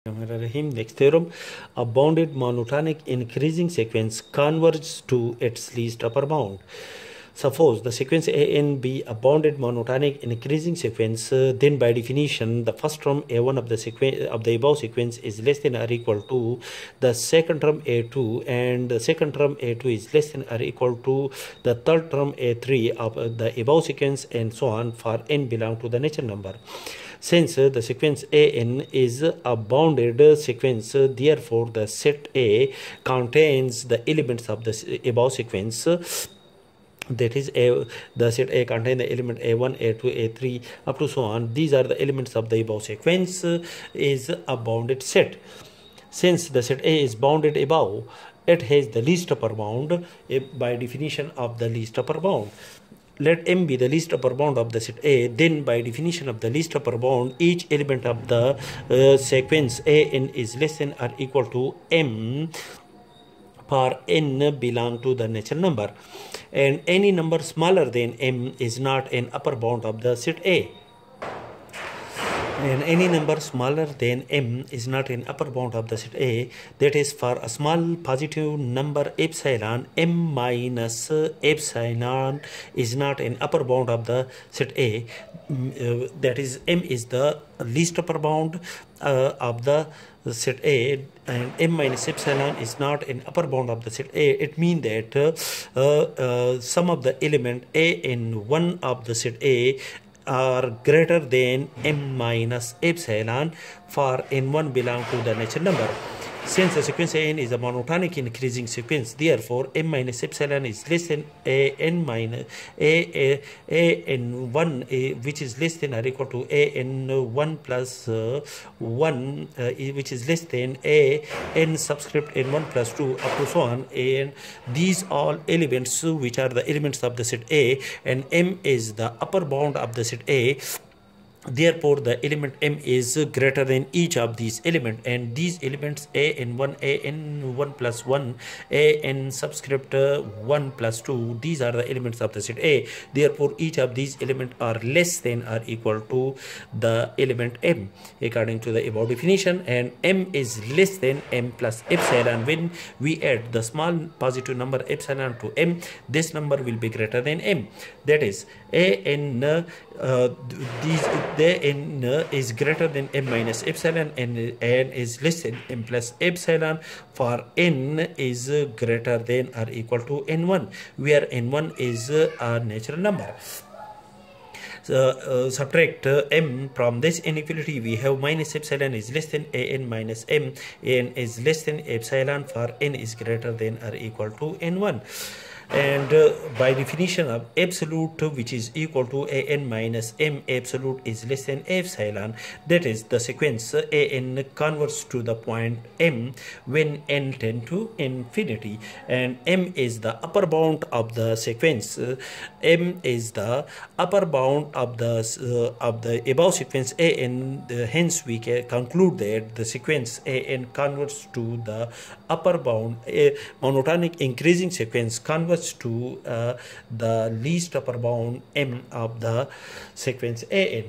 Next theorem, a bounded monotonic increasing sequence converges to its least upper bound. Suppose the sequence an be a bounded monotonic increasing sequence, then by definition the first term a1 of the sequence of the above sequence is less than or equal to the second term a2, and the second term a2 is less than or equal to the third term a3 of the above sequence, and so on for n belong to the natural number. Since the sequence an is a bounded sequence, therefore the set A contains the elements of the above sequence. That is, the set A contains the element a1, a2, a3 up to so on. These are the elements of the above sequence, is a bounded set. Since the set A is bounded above, it has the least upper bound by definition of the least upper bound. Let M be the least upper bound of the set A, then by definition of the least upper bound, each element of the sequence an is less than or equal to M for n belong to the natural number, and any number smaller than M is not an upper bound of the set A. And any number smaller than M is not an upper bound of the set A. That is, for a small positive number epsilon, M minus epsilon is not an upper bound of the set A. That is, M is the least upper bound of the set A, and M minus epsilon is not an upper bound of the set A. It means that some of the element an1 of the set A are greater than M minus epsilon for n1 belong to the natural number. Since the sequence an is a monotonic increasing sequence, therefore M minus epsilon is less than an minus an1, which is less than or equal to an1 plus 1, which is less than an subscript n1 plus 2 up to so on. And these all elements which are the elements of the set A, and M is the upper bound of the set A. Therefore, the element M is greater than each of these elements, and these elements an1 plus 1, an subscript 1 plus 2, these are the elements of the set A. Therefore, each of these elements are less than or equal to the element M according to the above definition, and M is less than M plus epsilon. When we add the small positive number epsilon to M, this number will be greater than M. That is, an is greater than M minus epsilon, and n is less than M plus epsilon for n is greater than or equal to n1, where n1 is a natural number. Subtract M from this inequality, we have minus epsilon is less than an minus M, n is less than epsilon for n is greater than or equal to n1. And by definition of absolute, which is equal to an minus M, absolute is less than epsilon. That is, the sequence an converges to the point M when n tend to infinity, and M is the upper bound of the sequence. M is the upper bound of the above sequence an. Hence, we can conclude that the sequence an converges to the upper bound. A monotonic increasing sequence converges to the least upper bound M of the sequence an.